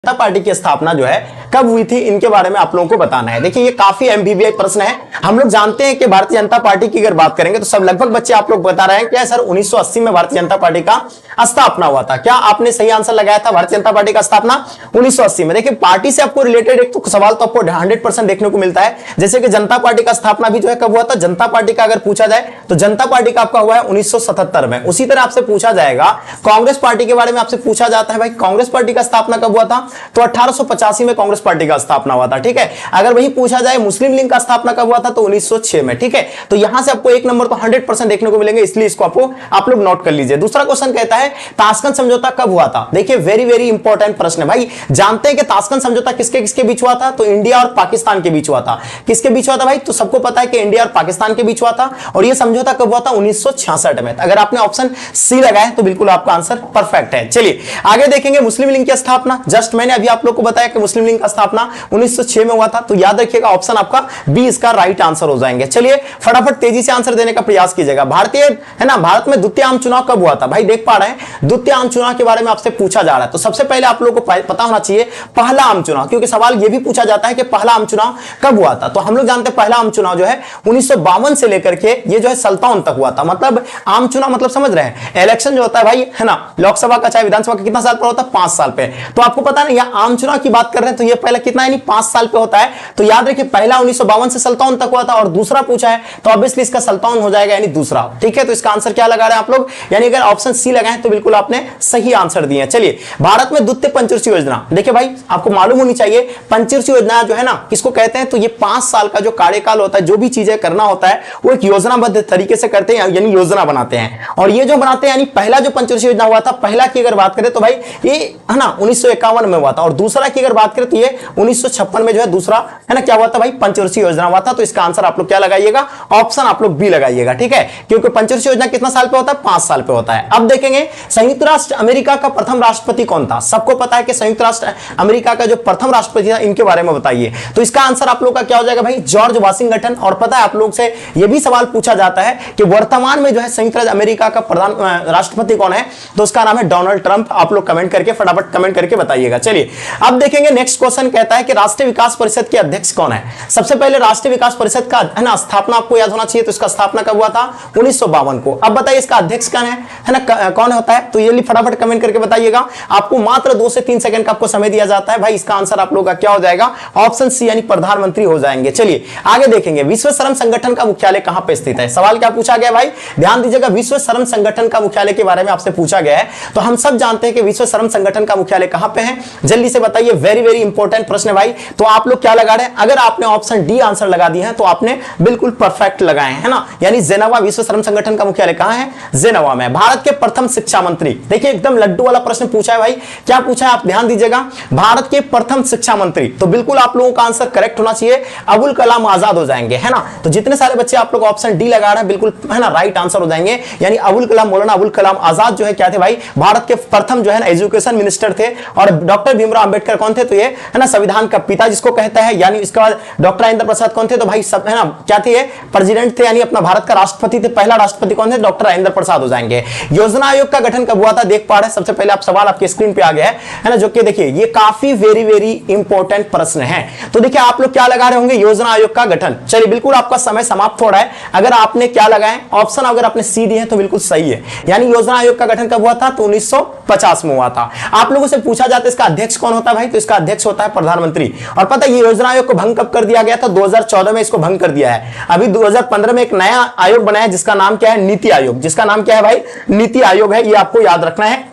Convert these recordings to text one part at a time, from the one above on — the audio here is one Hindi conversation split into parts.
जनता पार्टी की स्थापना जो है कब हुई थी, इनके बारे में आप लोगों को बताना है। देखिए ये काफी एमबीबीएस प्रश्न है। हम लोग जानते हैं कि भारतीय जनता पार्टी की अगर बात करेंगे तो सब लगभग बच्चे आप लोग बता रहे हैं क्या सर 1980 में भारतीय जनता पार्टी का स्थापना हुआ था। क्या आपने सही आंसर लगाया था? भारतीय जनता पार्टी का स्थापना 1980 में। देखिए पार्टी से आपको रिलेटेड एक तो सवाल तो आपको 100% देखने को मिलता है, जैसे कि जनता पार्टी का स्थापना भी जो है कब हुआ था। जनता पार्टी का अगर पूछा जाए तो जनता पार्टी का आपका हुआ है 1977 में। उसी तरह आपसे पूछा जाएगा कांग्रेस पार्टी के बारे में, आपसे पूछा जाता है भाई कांग्रेस पार्टी का स्थापना कब हुआ था, तो 1885 में कांग्रेस पार्टी का स्थापना हुआ था। ठीक है, अगर वही पूछा जाए मुस्लिम लीग का स्थापना कब हुआ था तो 1906 में। ठीक है, तो यहां से आपको एक नंबर तो 100% देखने को मिलेंगे, इसलिए इसको आप लोग नोट कर लीजिए। दूसरा क्वेश्चन कहता है ताशकंद समझौता कब हुआ था। देखिए वेरी वेरी इंपॉर्टेंट प्रश्न है भाई। जानते हैं कि ताशकंद समझौता किसके किसके बीच हुआ था, तो इंडिया और पाकिस्तान के बीच हुआ था। किसके बीच हुआ था भाई, तो सबको पता है कि इंडिया और पाकिस्तान के बीच हुआ था। और यह समझौता कब हुआ था, 1966 में। अगर आपने ऑप्शन सी लगाया तो बिल्कुल आपका आंसर परफेक्ट है। चलिए आगे देखेंगे मुस्लिम लीग की स्थापना। जस्ट मैंने अभी आप लोग को बताया कि मुस्लिम लीग का स्थापना 1906 में हुआ था, तो याद रखिएगा ऑप्शन आपका बी इसका राइट आंसर हो जाएंगे। चलिए फटाफट तेजी से आंसर देने का प्रयास कीजिएगा। भारतीय है ना, भारत में द्वितीय आम चुनाव कब हुआ था। भाई देख पा रहे हैं द्वितीय आम चुनाव के बारे में आपसे पूछा जा रहा है, तो सबसे पहले आप लोगों को पता होना चाहिए पहला आम चुनाव, क्योंकि सवाल यह भी पूछा जाता है कि पहला आम चुनाव कब हुआ था। तो हम लोग जानते हैं पहला आम चुनाव जो है 1952 से लेकर के ये जो है 57 तक हुआ था। मतलब आम चुनाव मतलब समझ रहे हैं, इलेक्शन जो होता है भाई है ना, लोकसभा का चाहे विधानसभा का कितना साल पर होता है, 5 साल पे। तो आपको पता नहीं यह आम चुनाव की बात कर रहे हैं तो ये पहला कितना है, 5 साल पे होता है। तो याद रखिए पहला 1952 से 57 तक हुआ था और दूसरा पूछा है तो ऑब्वियसली इसका 57 हो जाएगा, यानी दूसरा। ठीक है, तो इसका आंसर क्या लगा रहे हैं आप लोग, यानी अगर ऑप्शन सी लगाए तो बिल्कुल आपने सही आंसर दिए। चलिए भारत में द्वितीय पंचवर्षीय योजना, देखिए भाई आपको मालूम होनी चाहिए पंचवर्षीय योजना जो है ना किसको कहते हैं, तो ये 5 साल का जो कार्यकाल होता है, जो भी चीजें करना होता है वो एक योजनाबद्ध तरीके से करते हैं, यानी योजना बनाते हैं। और ये जो बनाते हैं यानी पहला जो पंचवर्षीय योजना हुआ था, पहला की अगर बात करें तो भाई ये है ना 1951 में हुआ था, और दूसरा की अगर बात करें तो ये 1956 में जो है दूसरा है ना क्या हुआ था भाई, पंचवर्षीय योजना हुआ था। तो इसका आंसर आप लोग क्या लगाइएगा, ऑप्शन आप लोग बी लगाइएगा। ठीक है, क्योंकि पंचवर्षीय योजना कितना साल पे होता है, 5 साल पे होता है। अब देखेंगे संयुक्त राष्ट्र अमेरिका का प्रथम राष्ट्रपति कौन था। सबको पता है कि संयुक्त राष्ट्र अमेरिका का जो प्रथम राष्ट्रपति था, इनके बारे में बताइए। तो इसका आंसर आप लोग का क्या हो जाएगा भाई, जॉर्ज वाशिंगटन। और पता है आप लोग से यह भी सवाल पूछा जाता है कि वर्तमान में जो है संयुक्त राज्य अमेरिका का प्रधान राष्ट्रपति कौन है, तो उसका नाम है डोनाल्ड ट्रंप। आप लोग कमेंट करके फटाफट कमेंट करके बताइएगा। चलिए अब देखेंगे नेक्स्ट क्वेश्चन कहता है कि राष्ट्रीय विकास परिषद के अध्यक्ष कौन है। सबसे पहले राष्ट्रीय विकास परिषद का है ना स्थापना आपको याद होना चाहिए, तो इसका स्थापना कब हुआ था, 1952 को। अब बताइए इसका अध्यक्ष कौन है ना, कौन होता है, तो ये फटाफट कमेंट करके बताइएगा। आपको मात्र 2 से 3 सेकंड का आपको समय दिया जाता है भाई। इसका आंसर आप लोगों का क्या हो जाएगा, ऑप्शन सी यानी प्रधानमंत्री हो जाएंगे। चलिए आगे देखेंगे विश्व श्रम संगठन का मुख्यालय कहां पे स्थित है। सवाल क्या पूछा गया भाई, ध्यान दीजिएगा, विश्व श्रम संगठन का मुख्यालय के बारे में आपसे पूछा गया है। तो हम सब जानते हैं कि विश्व श्रम संगठन का मुख्यालय कहां पे है, जल्दी से बताइए। वेरी वेरी इंपॉर्टेंट प्रश्न है भाई। तो आप लोग क्या लगा रहे हैं, अगर आपने ऑप्शन डी आंसर लगा दिया है तो आपने बिल्कुल परफेक्ट लगाए है ना, यानी जेनेवा। विश्व श्रम संगठन का मुख्यालय कहां है, जेनेवा में। भारत के प्रथम शिक्षा मंत्री, देखिए एकदम लड्डू वाला प्रश्न पूछा है भाई। क्या पूछा है आप ध्यान दीजिएगा, भारत के प्रथम शिक्षा मंत्री। तो बिल्कुल आप लोगों का आंसर करेक्ट होना चाहिए, अबुल कलाम आजाद हो जाएंगे है ना। तो जितने सारे बच्चे आप लोग ऑप्शन डी लगा रहे हैं बिल्कुल है ना राइट आंसर हो जाएंगे, यानी अबुल कलाम, मौलाना अबुल कलाम आजाद जो है क्या थे भाई, भारत के प्रथम जो है ना एजुकेशन मिनिस्टर थे। और डॉक्टर भीमराव अंबेडकर कौन थे, तो ये है ना संविधान का पिता जिसको कहता है। यानी इसके बाद डॉक्टर राजेंद्र प्रसाद कौन थे, तो भाई सब है ना क्या थे, प्रेसिडेंट थे, यानी अपना भारत का राष्ट्रपति थे। पहला राष्ट्रपति कौन थे, डॉक्टर राजेंद्र प्रसाद हो जाएंगे। योजना आयोग का गठन कब हुआ था, देख पा रहे हैं सबसे पहले आप सवाल आपके स्क्रीन पे आ गया है ना, जो कि देखिए ये काफी वेरी वेरी इंपॉर्टेंट प्रश्न है। तो देखिए आप लोग क्या लगा रहे होंगे, योजना आयोग का गठन। चलिए बिल्कुल आपका समय समाप्त हो रहा है। अगर आपने क्या लगाए ऑप्शन, अगर आपने सी दिए तो बिल्कुल सही है, यानी योजना आयोग का गठन कब हुआ था, तो 1950 में हुआ था। आप लोगों से पूछा जाता है इसका अध्यक्ष कौन होता है भाई, तो इसका अध्यक्ष होता है प्रधानमंत्री। और पता है ये योजना आयोग को भंग कब कर दिया गया था, 2014 में इसको भंग कर दिया है। अभी 2015 में एक नया आयोग बनाया जिसका नाम क्या है, नीति आयोग। जिसका नाम क्या है भाई, नीति आयोग है, ये आपको याद रखना है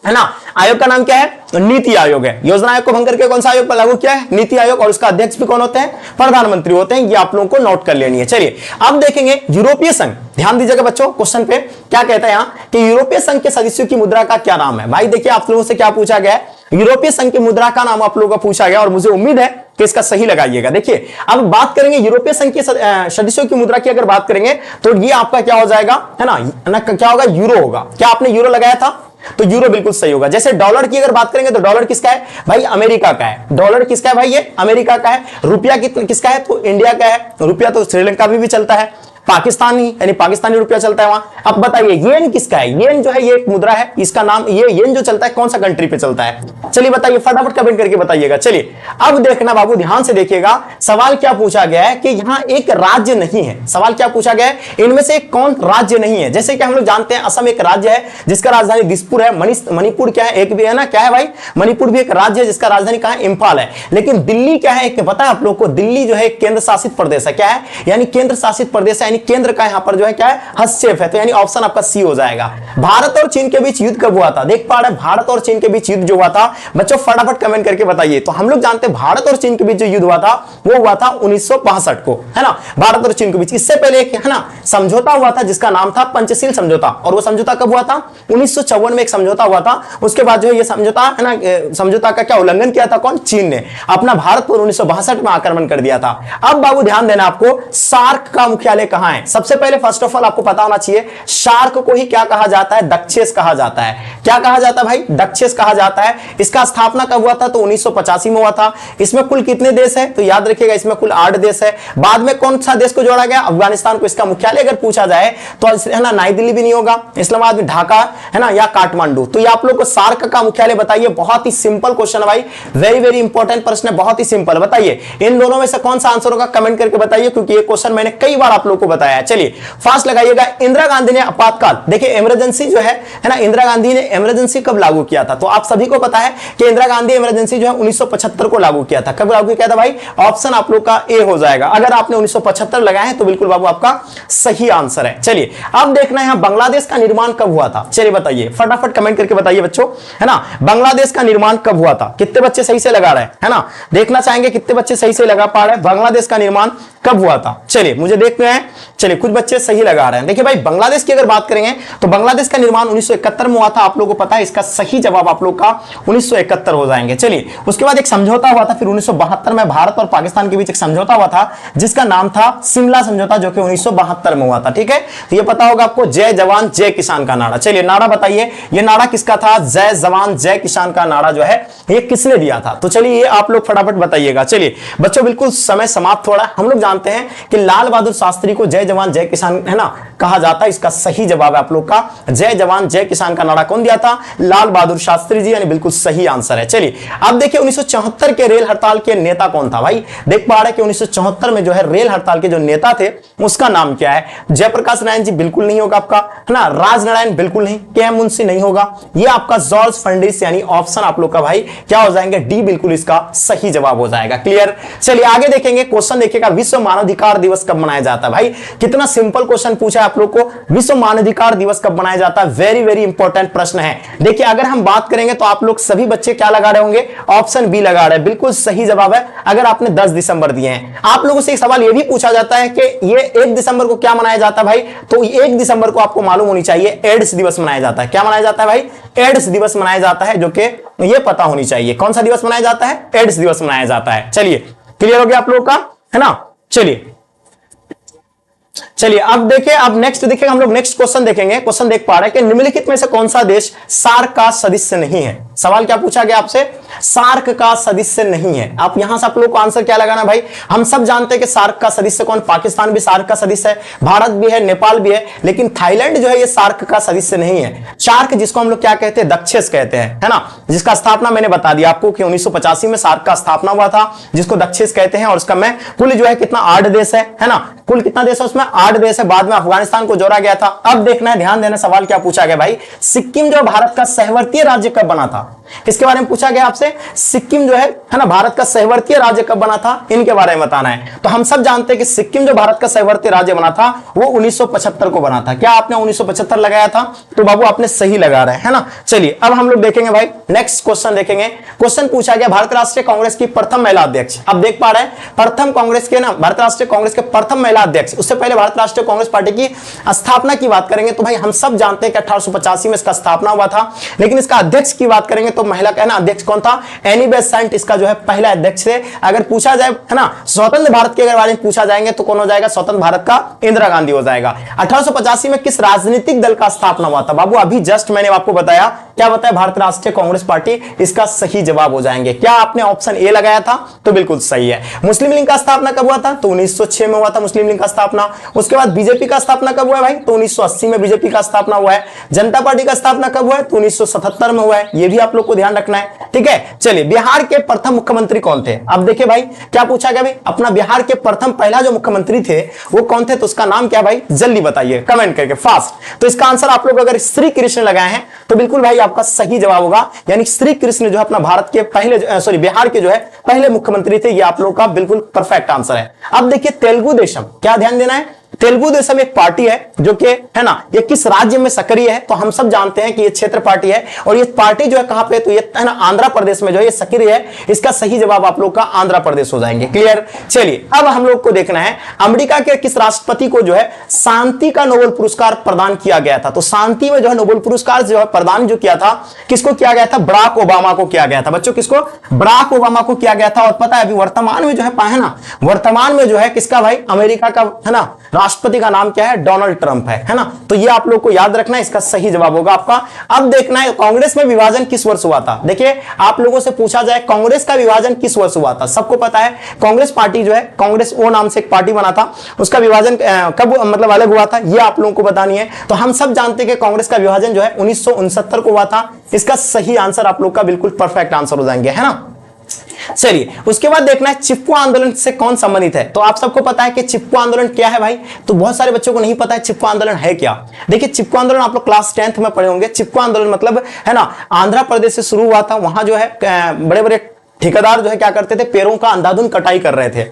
ना। आयोग का नाम क्या है, नीति आयोग है। योजना आयोग को भंग करके कौन सा आयोग पर लागू किया है, नीति आयोग। और उसका अध्यक्ष भी कौन होते हैं, प्रधानमंत्री होते हैं। ये आप लोगों को नोट कर लेनी है। चलिए अब देखेंगे यूरोपीय संघ, ध्यान दीजिएगा बच्चों क्वेश्चन पे क्या कहता है यहां कि यूरोपीय संघ के सदस्यों की मुद्रा का क्या नाम है। भाई देखिए आप लोगों से क्या पूछा गया है, यूरोपीय संघ की मुद्रा का नाम आप लोगों का पूछा गया, और मुझे उम्मीद है कि इसका सही लगाइएगा। देखिए अब बात करेंगे यूरोपीय संघ के सदस्यों की मुद्रा की अगर बात करेंगे तो ये आपका क्या हो जाएगा है ना, क्या होगा, यूरो होगा। क्या आपने यूरो लगाया था, तो यूरो बिल्कुल सही होगा। जैसे डॉलर की अगर बात करेंगे तो डॉलर किसका है भाई, अमेरिका का है। डॉलर किसका है भाई, ये अमेरिका का है। रुपया किसका है, तो इंडिया का है। रुपया तो श्रीलंका में भी चलता है पाकिस्तानी, यानी पाकिस्तानी रुपया चलता है वहां। अब बताइए येन किसका है? येन जो है ये एक मुद्रा है, इसका नाम ये येन जो चलता है कौन सा कंट्री पे चलता है? चलिए बताइए, फटाफट कमेंट करके बताइएगा। चलिए अब देखना बाबू, ध्यान से देखिएगा, सवाल क्या पूछा गया है कि यहां एक राज्य नहीं है। सवाल क्या पूछा गया है, इनमें से कौन राज्य नहीं है? जैसे कि हम लोग जानते हैं असम एक राज्य है जिसका राजधानी दिसपुर है। मणिपुर क्या है? एक भी है ना, क्या है भाई? मणिपुर भी एक राज्य है जिसका राजधानी कहां है? इंफाल है। लेकिन दिल्ली क्या है? एक पता है आप लोग को, दिल्ली जो है केंद्र शासित प्रदेश है। क्या है? यानी केंद्र शासित प्रदेश है, यानी केंद्र का यहां पर जो है क्या है? हस्तक्षेप है। तो यानी ऑप्शन आपका सी हो जाएगा। भारत और चीन के बीच युद्ध कब हुआ था? देख पा रहे हैं, भारत और चीन के बीच युद्ध जो हुआ था, बच्चों फटाफट कमेंट करके बताइए। तो हम लोग जानते हैं भारत और चीन के बीच जो युद्ध हुआ था वो हुआ था 1962 को, है ना, भारत और चीन के बीच। इससे पहले एक है ना समझौता हुआ था जिसका नाम था पंचशील समझौता, और वो समझौता कब हुआ था? 1954 में एक समझौता हुआ था। उसके बाद जो है ये समझौता है ना, समझौता का क्या उल्लंघन किया था? कौन? चीन ने अपना भारत पर 1962 में आक्रमण कर दिया था। अब बाबू ध्यान देना, आपको सार्क का मुख्यालय कहां है? सबसे पहले फर्स्ट ऑफ ऑल आपको पता होना चाहिए, सार्क को ही क्या कहा जाता है? दक्षेस कहा जाता है। क्या कहा जाता है भाई? दक्षेस कहा जाता है। इसका स्थापना कब हुआ था? तो 1985 में हुआ था। इसमें कुल कितने देश है? तो याद रखिएगा इसमें कुल 8 देश है। बाद में कौन सा देश को जोड़ा गया? अफगानिस्तान को। इसका मुख्यालय अगर पूछा जाए तो है ना नई दिल्ली भी नहीं होगा, इस्लामाबाद में ढाका है ना, या काठमांडू। तो ये आप लोग को सार्क का मुख्यालय बताइए। बहुत ही सिंपल क्वेश्चन है भाई, वेरी वेरी इंपॉर्टेंट प्रश्न है, बहुत ही सिंपल। बताइए इन दोनों में से कौन सा आंसर होगा? कमेंट करके बताइए, क्योंकि ये क्वेश्चन मैंने कई बार आप लोग को बताया। चलिए फास्ट लगाइएगा। इंदिरा गांधी ने आपातकाल, देखिए इमरजेंसी जो है ना, इंदिरा गांधी ने इमरजेंसी कब लागू किया था? तो आप सभी को पता है कि इंदिरा गांधी इमरजेंसी जो है 1975 को लागू किया था। कब लागू किया था भाई? ऑप्शन आप लोग का ए हो जाएगा। अगर आपने 1975 लगाया है तो बिल्कुल बाबू आपका सही आंसर है। चलिए अब देखना है यहां बांग्लादेश का निर्माण कब हुआ था? चलिए बताइए, फटाफट कमेंट करके बताइए बच्चों, है ना, बांग्लादेश का निर्माण कब हुआ था? कितने बच्चे सही से लगा रहे हैं, है ना, देखना चाहेंगे कितने बच्चे सही से लगा पा रहे हैं, बांग्लादेश का निर्माण कब हुआ था? चलिए मुझे देखते हैं। चलिए कुछ बच्चे सही लगा रहे हैं। देखिए भाई बांग्लादेश की अगर बात करेंगे तो बांग्लादेश का निर्माण 1971 में हुआ था। आप लोगों को पता है, इसका सही जवाब आप लोग का 1971 हो जाएंगे। चलिए उसके बाद एक समझौता हुआ था फिर 1972 में, भारत और पाकिस्तान के बीच एक समझौता हुआ था जिसका नाम था शिमला समझौता, जो कि 1972 में हुआ था। ठीक है, तो ये पता होगा आपको, जय जवान जय किसान का नारा। चलिए नारा बताइए, ये नारा किसका था? जय जवान जय किसान का नारा जो है ये किसने दिया था? तो चलिए ये आप लोग फटाफट बताइएगा। चलिए बच्चों बिल्कुल समय समाप्त हो रहा है। हम लोग जानते हैं कि लाल बहादुर शास्त्री को जय जवान जय किसान है ना कहा जाता है। इसका सही जवाब है आप लोग का, जय जवान जय किसान का नारा कौन दिया था? लाल बहादुर शास्त्री जी, यानी बिल्कुल सही आंसर है। चलिए अब देखिए 1974 के रेल हड़ताल के नेता कौन था? भाई देख पा रहे हैं कि 1974 में जो है रेल हड़ताल के जो नेता थे उसका नाम क्या है? जयप्रकाश नारायण जी बिल्कुल नहीं होगा आपका, है ना, राजनारायण बिल्कुल नहीं, के मुंशी नहीं होगा, ये आपका जॉर्ज फर्नांडिस, यानी ऑप्शन आप लोग का भाई क्या हो जाएंगे? डी बिल्कुल इसका सही जवाब हो जाएगा। क्लियर? चलिए आगे देखेंगे, क्वेश्चन देखिएगा, विश्व मानवाधिकार दिवस कब मनाया जाता है? भाई कितना सिंपल क्वेश्चन पूछा है आप लोग को, विश्व मानवाधिकार दिवस कब मनाया जाता है? वेरी वेरी इंपॉर्टेंट प्रश्न है। देखिए अगर हम बात करेंगे तो आप लोग सभी बच्चे क्या लगा रहे होंगे? ऑप्शन बी लगा रहे हैं, बिल्कुल सही जवाब है। अगर आपने 10 दिसंबर दिए हैं, आप लोगों से एक सवाल यह भी पूछा जाता है कि ये 1 दिसंबर को क्या मनाया जाता है भाई? तो 1 दिसंबर को आपको मालूम होनी चाहिए एड्स दिवस मनाया जाता है। क्या मनाया जाता है भाई? एड्स दिवस मनाया जाता है, जो कि ये पता होनी चाहिए। कौन सा दिवस मनाया जाता है? एड्स दिवस मनाया जाता है। चलिए क्लियर हो गया आप लोगों का, है ना। चलिए अब देखिए, अब नेक्स्ट देखिए, हम लोग नेक्स्ट क्वेश्चन देखेंगे। क्वेश्चन देख पा रहे हैं कि निम्नलिखित में से कौन सा देश सार्क का सदस्य नहीं है? सवाल क्या पूछा गया आपसे? सार्क का सदस्य नहीं है। आप यहां से आप लोग को आंसर क्या लगाना भाई? हम सब जानते हैं कि सार्क का सदस्य कौन? पाकिस्तान भी सार्क का सदस्य है, भारत भी है, नेपाल भी है, लेकिन थाईलैंड जो है ये सार्क का सदस्य नहीं है। सार्क जिसको हम लोग क्या कहते हैं? दक्षेस कहते हैं, है ना, जिसका स्थापना मैंने बता दिया आपको कि 1985 में सार्क का स्थापना हुआ था, जिसको दक्षेस कहते हैं। और उसका में कुल जो है कितना? 8 देश है ना, कुल कितना देश है उसमें? 8 देश है। बाद में अफगानिस्तान को जोड़ा गया था। अब देखना है, ध्यान देना, सवाल क्या पूछा गया भाई? सिक्किम जो भारत का सहवर्तीय राज्य कब बना था? किसके बारे में पूछा गया आपसे? सिक्किम जो है ना भारत का सहवर्तीय राज्य कब बना था, इनके बारे में बताना है। तो हम सब जानते हैं कि सिक्किम जो भारत का सहवर्तीय राज्य बना था वो 1975 को बना था। क्या आपने 1975 लगाया था? तो बाबू आपने सही लगा रहे हैं ना। चलिए अब हम लोग देखेंगे भाई, नेक्स्ट क्वेश्चन देखेंगे। क्वेश्चन पूछा गया भारतीय राष्ट्रीय कांग्रेस की प्रथम महिला अध्यक्ष। अब देख पा रहे हैं प्रथम कांग्रेस के ना, भारतीय राष्ट्रीय कांग्रेस के प्रथम महिला अध्यक्ष। उससे पहले भारतीय राष्ट्रीय कांग्रेस पार्टी की स्थापना की बात करेंगे तो भाई हम सब जानते हैं कि 1885 में इसका स्थापना हुआ था। लेकिन इसका अध्यक्ष की बात करेंगे तो महिला का ना अध्यक्ष कौन था? एनी बेसेंट इसका जो है पहला अध्यक्ष थे। अगर पूछा जाए है ना स्वतंत्र भारत के बारे में पूछा जाएंगे तो कौन हो जाएगा? स्वतंत्र भारत का इंदिरा गांधी हो जाएगा। 1885 में किस राजनीतिक दल का स्थापना हुआ था? बाबू अभी जस्ट मैंने आपको बताया, क्या बताया? भारतीय राष्ट्रीय कांग्रेस पार्टी इसका सही जवाब हो जाएंगे। क्या आपने ऑप्शन ए लगाया था? तो बिल्कुल सही है। मुस्लिम लीग का स्थापना कब हुआ था? तो 1906 में हुआ था मुस्लिम लीग का स्थापना। उसके उसके बाद बीजेपी का स्थापना कब हुआ है भाई? तो 1980 में बीजेपी का स्थापना हुआ है। जनता पार्टी का स्थापना कब हुआ है? तो 1977 में हुआ है। ये भी आप लोग को ध्यान रखना है, ठीक है। चलिए, बिहार के प्रथम मुख्यमंत्री कौन थे? अब देखिए भाई, क्या पूछा गया भाई, अपना बिहार के प्रथम पहला जो मुख्यमंत्री थे वो कौन थे? तो उसका नाम क्या भाई? जल्दी बताइए कमेंट करके फास्ट। तो इसका आंसर आप लोग अगर श्री कृष्ण लगाए हैं तो बिल्कुल भाई आपका सही जवाब होगा, यानी श्री कृष्ण जो है अपना भारत के पहले बिहार के जो है पहले मुख्यमंत्री थे। ये आप लोग का बिल्कुल परफेक्ट आंसर है। अब देखिए तेलुगु देशम, क्या ध्यान देना है? तेलुगु देशम एक पार्टी है जो कि है ना, ये किस राज्य में सक्रिय है? तो हम सब जानते हैं कि ये क्षेत्र पार्टी है, और ये पार्टी जो है कहां पे? तो ये है ना आंध्र प्रदेश में जो है ये सक्रिय है। इसका सही जवाब आप लोग का आंध्र प्रदेश हो जाएंगे। क्लियर? चलिए, अब हम लोग को देखना है अमेरिका के किस राष्ट्रपति को जो है शांति का नोबेल पुरस्कार प्रदान किया गया था? तो शांति में जो है नोबेल पुरस्कार जो है प्रदान जो किया था, किसको किया गया था? बराक ओबामा को किया गया था। बच्चों, किसको? बराक ओबामा को किया गया था। और पता है अभी वर्तमान में जो है ना, वर्तमान में जो है किसका भाई? अमेरिका का है ना राष्ट्रपति का नाम क्या है? डोनाल्ड ट्रंप है ना। तो ये आप लोग को याद रखना है, इसका सही जवाब होगा आपका। अब देखना है कांग्रेस में विभाजन किस वर्ष हुआ था। देखिए, आप लोगों से पूछा जाए कांग्रेस का विभाजन किस वर्ष हुआ था? सबको पता है कांग्रेस पार्टी जो है, कांग्रेस वो नाम से एक पार्टी बना था, उसका विभाजन कब मतलब अलग हुआ था, ये आप लोगों को बतानी है। तो हम सब जानते हैं कि कांग्रेस का विभाजन जो है 1969 को हुआ था। इसका सही आंसर आप लोग का बिल्कुल परफेक्ट आंसर हो जाएंगे, है ना। चलिए, उसके बाद देखना है चिपको आंदोलन से कौन संबंधित है। तो आप सबको पता है कि चिपको आंदोलन क्या है भाई? तो बहुत सारे बच्चों को नहीं पता है चिपको आंदोलन है क्या। देखिए, चिपको आंदोलन आप लोग क्लास 10th में पढ़े होंगे। चिपको आंदोलन मतलब है ना आंध्र प्रदेश से शुरू हुआ था। वहां जो है बड़े बड़े ठेकेदार जो है क्या करते थे? पेड़ों का अंधाधुंध कटाई कर रहे थे।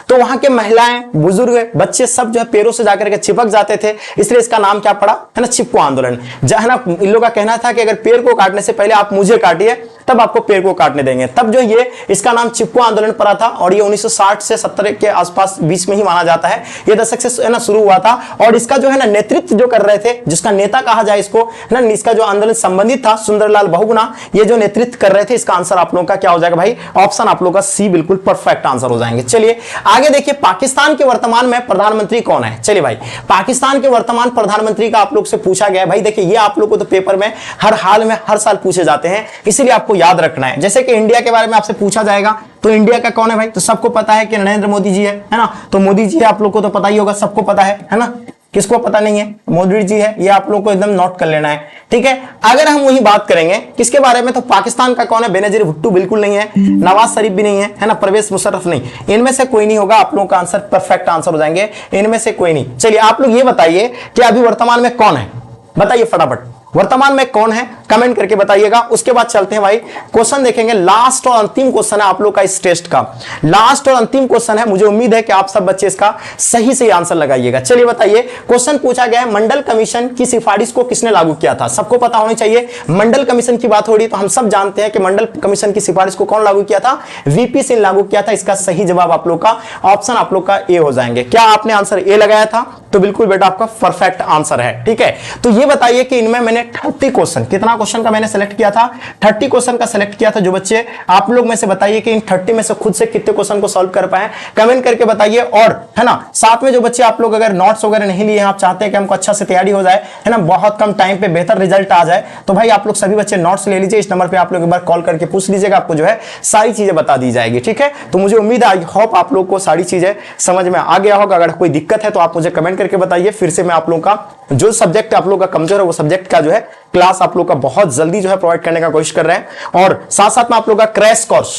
तो वहां के महिलाएं, बुजुर्ग, बच्चे सब जो है पेड़ों से जाकर के चिपक जाते थे, इसलिए इसका नाम क्या पड़ा? है ना चिपको आंदोलन। है ना, इन लोगों का कहना था कि अगर पेड़ को काटने से पहले आप मुझे काटिए, तब आपको पेड़ को काटने देंगे। तब जो ये इसका नाम चिपको आंदोलन पड़ा था, और ये 1960 से 70 के आसपास बीच में ही माना जाता है। ये दशक से है ना शुरू हुआ था, और इसका जो है ना नेतृत्व जो कर रहे थे, जिसका नेता कहा जाए इसको, है ना, इसका जो आंदोलन संबंधित था सुंदरलाल बहुगुणा, ये जो नेतृत्व कर रहे थे। इसका आंसर आप लोगों का क्या हो जाएगा भाई? ऑप्शन आप लोगों का सी बिल्कुल परफेक्ट आंसर हो जाएंगे। चलिए आगे देखिए, पाकिस्तान के वर्तमान में प्रधानमंत्री कौन है? चलिए भाई, पाकिस्तान के वर्तमान प्रधानमंत्री का आप लोग से पूछा गया है भाई। देखिए, ये आप लोग को तो पेपर में हर हाल में हर साल पूछे जाते हैं, इसीलिए आपको याद रखना है। जैसे कि इंडिया के बारे में आपसे पूछा जाएगा, तो इंडिया का कौन है भाई? तो सबको पता है कि नरेंद्र मोदी जी है ना। तो मोदी जी आप लोग को तो पता ही होगा, सबको पता है ना। किसको पता नहीं है? मोदी जी है। ये आप लोग को एकदम नोट कर लेना है, ठीक है। अगर हम वही बात करेंगे किसके बारे में, तो पाकिस्तान का कौन है? बेनजीर भुट्टो बिल्कुल नहीं है, नवाज शरीफ भी नहीं है ना, परवेज मुशर्रफ नहीं। इनमें से कोई नहीं होगा। आप लोगों का आंसर परफेक्ट आंसर हो जाएंगे, इनमें से कोई नहीं। चलिए, आप लोग ये बताइए कि अभी वर्तमान में कौन है? बताइए फटाफट, वर्तमान में कौन है? कमेंट करके बताइएगा। उसके बाद चलते हैं भाई, क्वेश्चन देखेंगे। लास्ट और अंतिम क्वेश्चन है आप लोग का इस टेस्ट का, लास्ट और अंतिम क्वेश्चन है। मुझे उम्मीद है कि आप सब बच्चे इसका सही से आंसर लगाइएगा। चलिए बताइए, क्वेश्चन पूछा गया है मंडल कमीशन की सिफारिश को किसने लागू किया था? सबको पता होनी चाहिए। मंडल कमीशन की बात हो रही है, तो हम सब जानते हैं कि मंडल कमीशन की सिफारिश को कौन लागू किया था? वीपी सिंह लागू किया था। इसका सही जवाब आप लोग का ऑप्शन आप लोग का ए हो जाएंगे। क्या आपने आंसर ए लगाया था? तो बिल्कुल बेटा आपका परफेक्ट आंसर है, ठीक है। तो ये बताइए कि इनमें मैंने 30 क्वेश्चन, कितना क्वेश्चन का मैंने सेलेक्ट किया था? 30 क्वेश्चन का सेलेक्ट किया था। जो बच्चे आप लोग में से बताइए कि इन 30 में से खुद से कितने क्वेश्चन को सॉल्व कर पाए, कमेंट करके बताइए। और है ना, साथ में जो बच्चे आप लोग अगर नोट्स वगैरह नहीं लिए हैं, आप चाहते हैं कि हमको अच्छा से तैयारी हो जाए, है ना, बहुत कम टाइम पे बेहतर रिजल्ट आ जाए, तो भाई आप लोग सभी बच्चे नोट्स ले लीजिए। इस नंबर पे आप लोग एक बार कॉल करके पूछ लीजिएगा, आपको जो है सारी चीजें बता दी जाएगी, ठीक है। तो मुझे उम्मीद है, आई होप आप लोग को सारी चीजें समझ में आ गया होगा। अगर कोई दिक्कत है तो आप मुझे कमेंट करके बताइए। फिर से मैं आप लोगों का जो सब्जेक्ट आप लोग का कमजोर है, वो सब्जेक्ट का जो है क्लास आप लोग का बहुत जल्दी जो है प्रोवाइड करने का कोशिश कर रहे हैं, और साथ साथ में आप लोग का क्रैश कोर्स